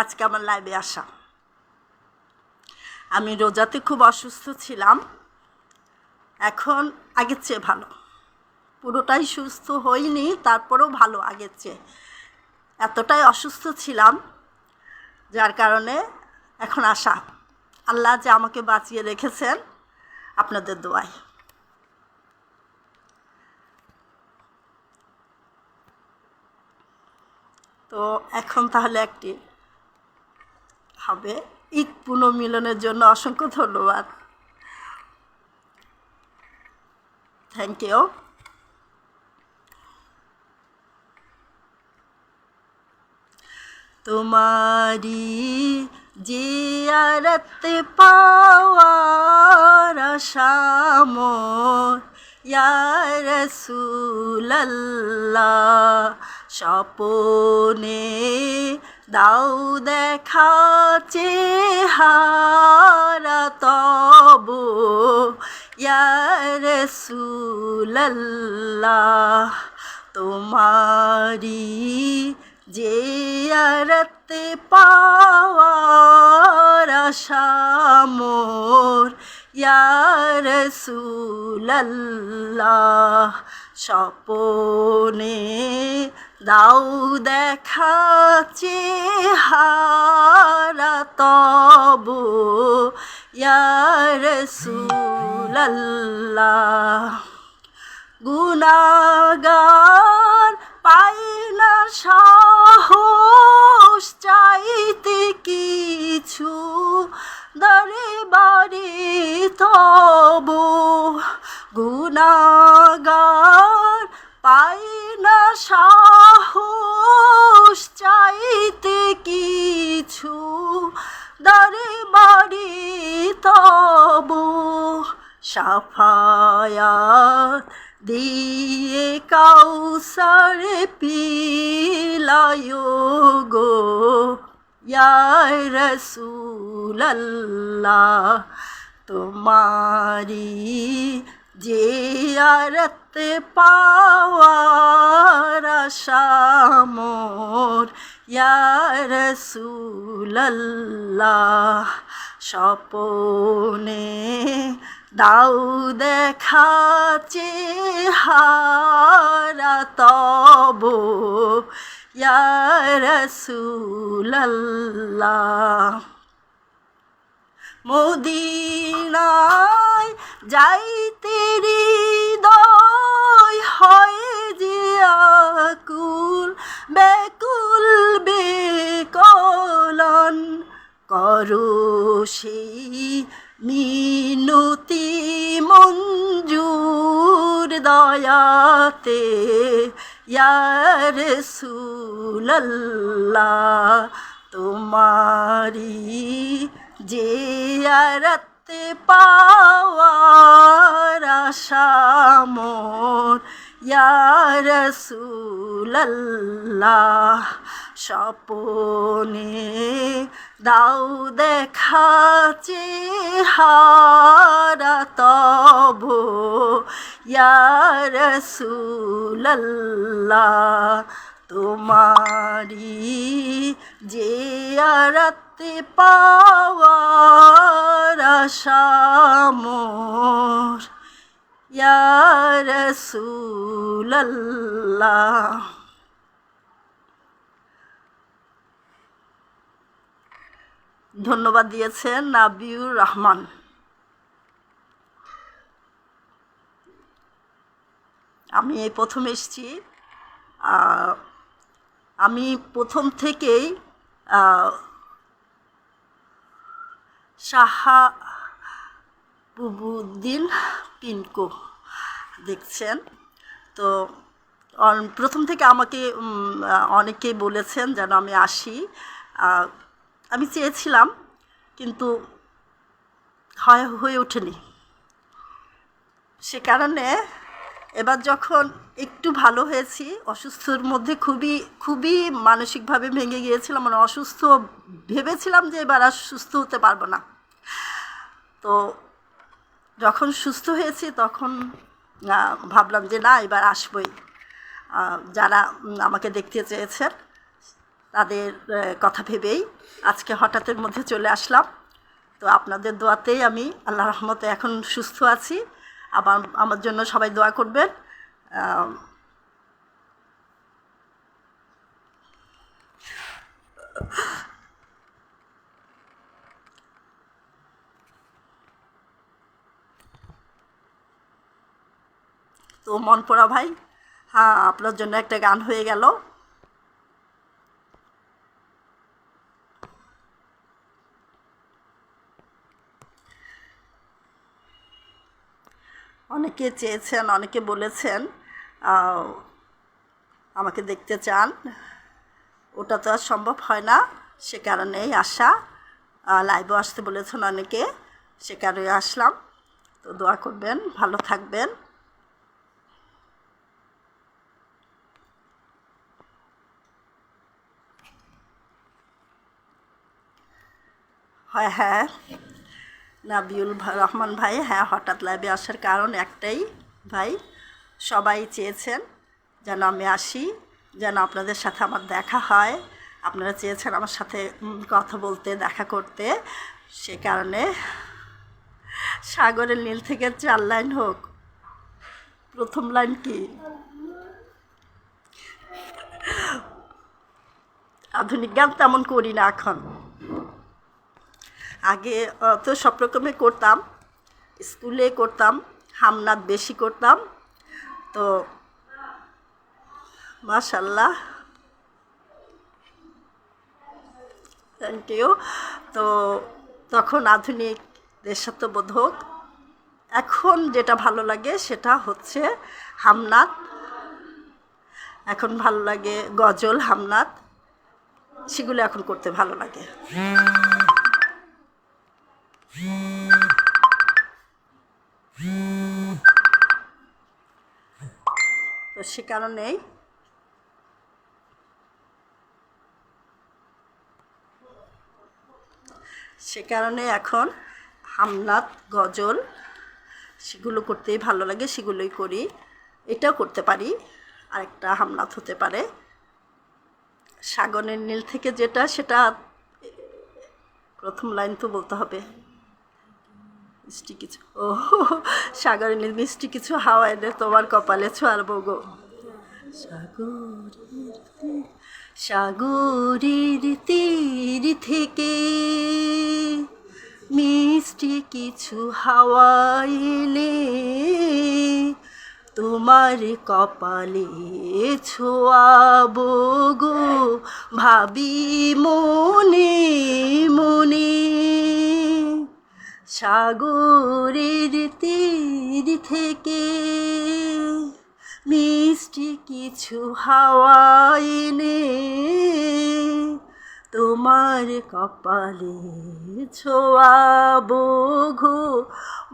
আজকে আমার লাইভে আসা। আমি রোজাতে খুব অসুস্থ ছিলাম, এখন আগের চেয়ে ভালো। পুরোটাই সুস্থ হইনি, তারপরেও ভালো আগের চেয়ে। এতটাই অসুস্থ ছিলাম যার কারণে এখন আসা। আল্লাহ যে আমাকে বাঁচিয়ে রেখেছেন আপনাদের দোয়ায়। তো এখন তাহলে একটি হবে। ঈদ পুনর্মিলনের জন্য অসংখ্য ধন্যবাদ। Thank you. তোমারি জিয়ারত পাওয়ার আশা মোর ইয়া রাসূলুল্লাহ, স্বপনে দাও দেখা চেহারা তবু ইয়া রাসূলুল্লাহ। তোমারি জিয়ারতে পাওয়ার আশা মোর ইয়া রাসূলুল্লাহ, স্বপনে দাও দেখা চেহারা তবু ইয়া রাসূলুল্লাহ। গুনাহগার পাই না সাহস চাইতে কিছু দরে বাড়ি তবু, গুনাহগার পাই না সাহস চাইতে কিছু দরে বাড়ি তবু, সাফায়াত দিয়ে কাউসার পিলায় গো ইয়া রাসূলুল্লাহ। তোমারি জিয়ারত পাওয়ার আশা মোর ইয়া রাসূলুল্লাহ, স্বপনে দাও দেখা চেহারা তবু ইয়া রাসূলুল্লাহ। মদিনায় যাইতে হৃদয় হয় যে আকুল ব্যাকুল বেকলন, করো সেই মিনতি মঞ্জুর দয়াতে ইয়া রাসূলুল্লাহ। তোমারি জিয়ারত পাওয়ার আশা মোর ইয়া রাসূলুল্লাহ, স্বপনে দাও দেখা চেহারা তবু ইয়া রাসূলুল্লাহ। তোমারি জিয়ারত পাওয়ার আশা মোর ইয়া রাসূলুল্লাহ। ধন্যবাদ দিয়েছেন নাবিউর রহমান। আমি এই প্রথম এসেছি। আমি প্রথম থেকেই শাহাবুদ্দিন পিনকো দেখছেন। তো প্রথম থেকে আমাকে অনেকেই বলেছেন যেন আমি আসি। আমি চেয়েছিলাম কিন্তু হয়ে ওঠেনি। সে কারণে এবার যখন একটু ভালো হয়েছি, অসুস্থর মধ্যে খুবই মানসিকভাবে ভেঙে গিয়েছিলাম, মানে অসুস্থ ভেবেছিলাম যে এবার আর সুস্থ হতে পারবো না। তো যখন সুস্থ হয়েছি তখন ভাবলাম যে না, এবার আসবই। যারা আমাকে দেখতে চেয়েছেন তাদের কথা ভেবেই আজকে হঠাৎের মধ্যে চলে আসলাম। তো আপনাদের দোয়াতেই আমি আল্লাহর রহমতে এখন সুস্থ আছি। আমার জন্য সবাই দোয়া করবেন। তো মনপোড়া ভাই, হ্যাঁ, আপনার জন্য একটা গান হয়ে গেল। অনেকে চেয়েছেন, অনেকে বলেছেন আমাকে দেখতে চান, ওটা তো আর সম্ভব হয় না, সে কারণেই আসা। লাইভও আসতে বলেছেন অনেকে, সে কারণে আসলাম। তো দোয়া করবেন, ভালো থাকবেন। হয়, হ্যাঁ নাবিউল রহমান ভাই, হ্যাঁ হঠাৎ লাইভে আসার কারণ একটাই ভাই, সবাই চেয়েছেন যেন আমি আসি, যেন আপনাদের সাথে আমার দেখা হয়। আপনারা চেয়েছেন আমার সাথে কথা বলতে, দেখা করতে, সে কারণে সাগরের নীল থেকে 4 লাইন হোক। প্রথম লাইন কি? আধুনিক গান তেমন করি না এখন, আগে তো সব রকমের করতাম, স্কুলে করতাম, হামনাদ বেশি করতাম। তো মাশাল্লাহ, থ্যাংক ইউ। তো তখন আধুনিক, দেশাত্মবোধক। এখন যেটা ভালো লাগে সেটা হচ্ছে হামনাদ। এখন ভালো লাগে গজল, হামনাদ, সেগুলো এখন করতে ভালো লাগে। তো সে কারণেই এখন হামনাদ, গজল, সেগুলো করতেই ভালো লাগে, সেগুলোই করি। এটাও করতে পারি, আরেকটা হামনাদ হতে পারে। সাগরের নীল থেকে যেটা, সেটা প্রথম লাইন তো বলতে হবে, মিষ্টি কিছু, ও সাগরের নীল মিষ্টি কিছু হাওয়া এনে তোমার কপালে ছোঁয়াবো গো। সাগরের তীর থেকে মিষ্টি কিছু হাওয়া এনে তোমার কপালে ছোঁয়াবো গো, ভাবি মনে মনে। সাগরের তীর থেকে মিষ্টি কিছু হাওয়া এনে তোমার কপালে ছোঁয়াবো গো,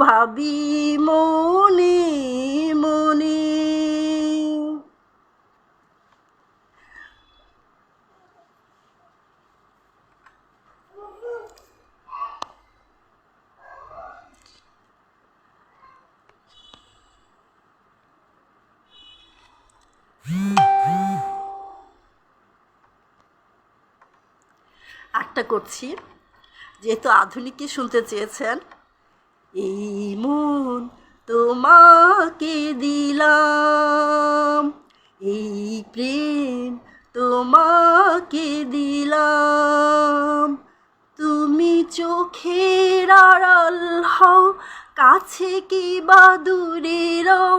ভাবি মনে মনে। একটা করছি, যেহেতু আধুনিকই শুনতে চেয়েছেন। এই মন তোমাকে দিলাম, এই প্রেম তোমাকে দিলাম, তুমি চোখের আড়াল হও, কাছে কি বা দূরে রও,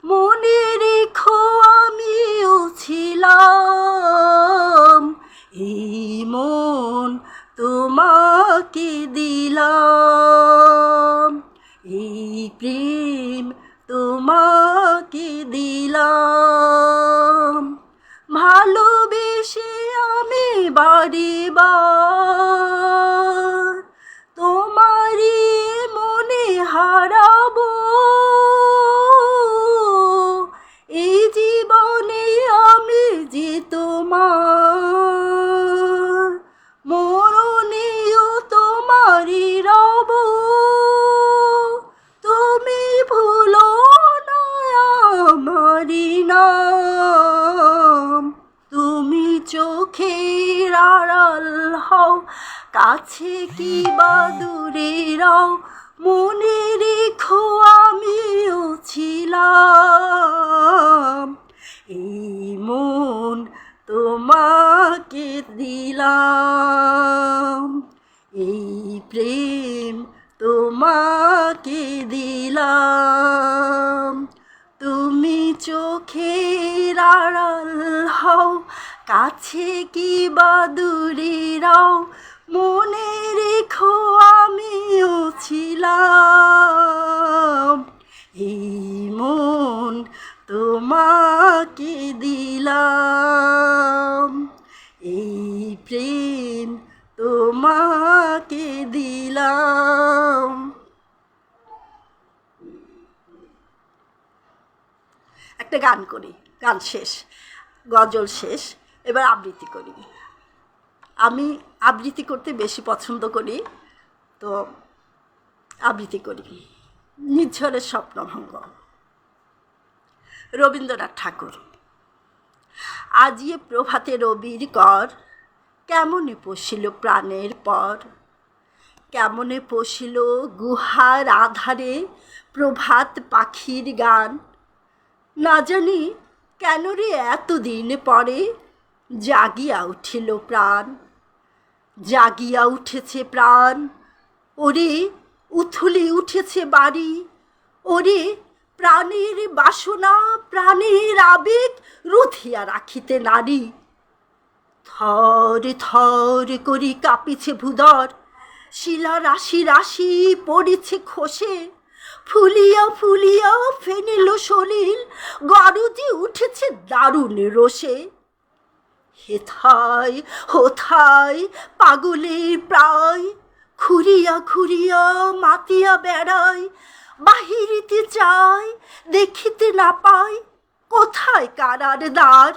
মনে রেখো আমিও ছিলাম। এই মন তোমাকে দিলাম, এই প্রেম তোমাকে দিলাম, ভালোবেসে আমি বাড়িবার তোমারই মনে হারাবো। এই জীবনে আমি যে তোমার, মরণেও তোমারই রব। তুমি ভুলো না আমারি নাম, তুমি চোখের কাছে কি বা দূরে রও মনে রেখো আমিও ছিলাম। এই মন তোমাকে দিলাম, এই প্রেম তোমাকে দিলাম। তুমি চোখের আড়াল হও, কাছে কি বা দূরে রও মনে রেখো আমিও ছিলাম। এই মন তোমাকে দিলাম, এই প্রেম তোমাকে দিলাম। একটা গান করি, গান শেষ, গজল শেষ, এবার আবৃত্তি করি। আমি আবৃত্তি করতে বেশি পছন্দ করি, তো আবৃত্তি করি। নিঝড়ের স্বপ্নভঙ্গ, রবীন্দ্রনাথ ঠাকুর। আজিয়ে প্রভাতে রবির কর, কেমনে পশিল প্রাণের পর। কেমনে পশিল গুহার আধারে প্রভাত পাখির গান। না জানি কেন রে এতদিন পরে জাগিয়া উঠিল প্রাণ। জাগিয়া উঠেছে প্রাণ, ওরে উথলি উঠেছে বাড়ি। ওরে প্রাণের বাসনা প্রাণের আবেগ রুধিয়া রাখিতে নারী। থর থর করি কাঁপিছে ভূধর, শিলা রাশি রাশি পড়েছে খসে। ফুলিয়া ফুলিয়া ফেনিল সলিল, গরজি উঠেছে দারুণ রোষে। হেথায় হোথায় পাগলের প্রায়, খুঁড়িয়া খুঁড়িয়া মাতিয়া বেড়ায়। বাহিরিতে চায় দেখিতে না পায়, কোথায় কারার দ্বার।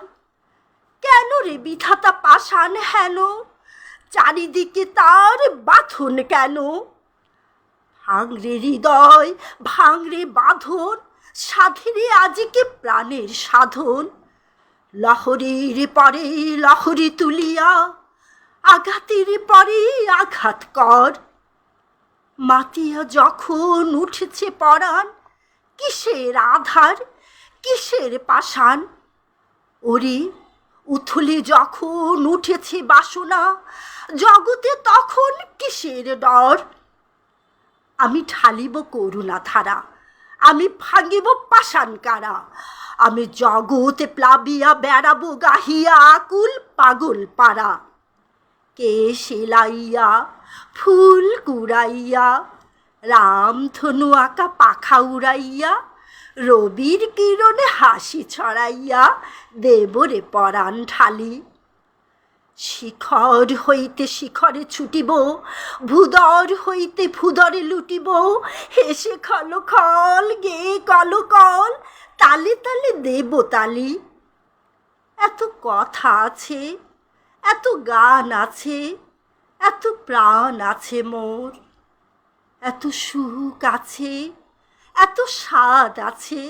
কেন রে বিধাতা পাষাণ হেন, চারিদিকে তার বাঁধন কেন। ভাঙরে হৃদয় ভাঙরে বাঁধন, সাধেরে আজিকে প্রাণের সাধন। লহরীর পরে লহরী তুলিয়া, আঘাতের পরে আঘাত কর। মাতিয়া যখন উঠেছে পরাণ, কিসের আধার কিসের পাষাণ। ওরে উথলি যখন উঠেছে বাসনা, জগতে তখন কিসের ডর। আমি ঢালিব করুণা ধারা, আমি ভাঙিব পাষাণ কারা। আমি জগতে প্লাবিয়া বেড়াবো গাহিয়া আকুল পাগল পাড়া। কে সেলাইয়া ফুল কুড়াইয়া, রামধনু আঁকা পাখা উড়াইয়া, রবির কিরণে হাসি ছড়াইয়া দেবরে পরাণ ঢালি। শিখর হইতে শিখরে ছুটিব, ভূদর হইতে ভূদরে লুটিব। হেসে খল খল গে কল কল, তালে তালে দেব তালি। এত কথা আছে, এত গান আছে, এত প্রাণ আছে মোর। এত সুখ আছে, এত স্বাদ আছে,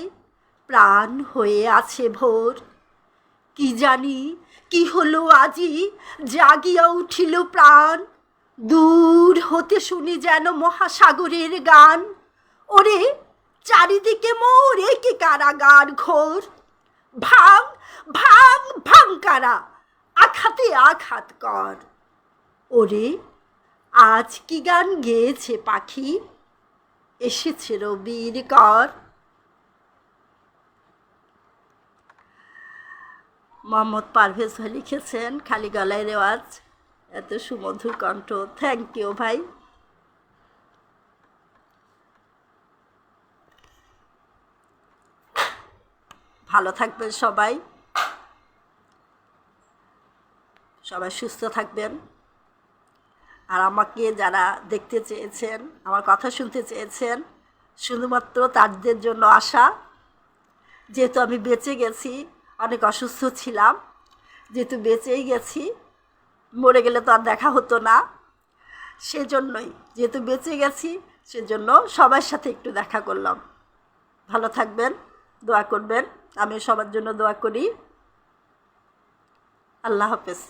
প্রাণ হয়ে আছে ভোর। কি জানি কি হলো আজি, জাগিয়া উঠিল প্রাণ। দূর হতে শুনি যেন মহাসাগরের গান। ওরে চারিদিকে মোর একে কারাগার ঘোর। ভাঙ ভাঙ ভাঙ কারা, আঘাতে আঘাত কর। ওরে আজ কি গান গেয়েছে পাখি, এসেছে রবির কর। মোহাম্মদ পারভেজ ভাই লিখেছেন, খালি গলায় রেওয়াজ, এত সুমধুর কণ্ঠ। থ্যাংক ইউ ভাই। ভালো থাকবেন সবাই, সবাই সুস্থ থাকবেন। আর আমাকে যারা দেখতে চেয়েছেন, আমার কথা শুনতে চেয়েছেন, শুধুমাত্র তাদের জন্য আশা। যেহেতু আমি বেঁচে গেছি, অনেক অসুস্থ ছিলাম, যেহেতু বেঁচেই গেছি, মরে গেলে তো আর দেখা হতো না, সেজন্যই যেহেতু বেঁচে গেছি সেজন্য সবার সাথে একটু দেখা করলাম। ভালো থাকবেন, দোয়া করবেন, আমি সবার জন্য দোয়া করি। আল্লাহ হাফেজ।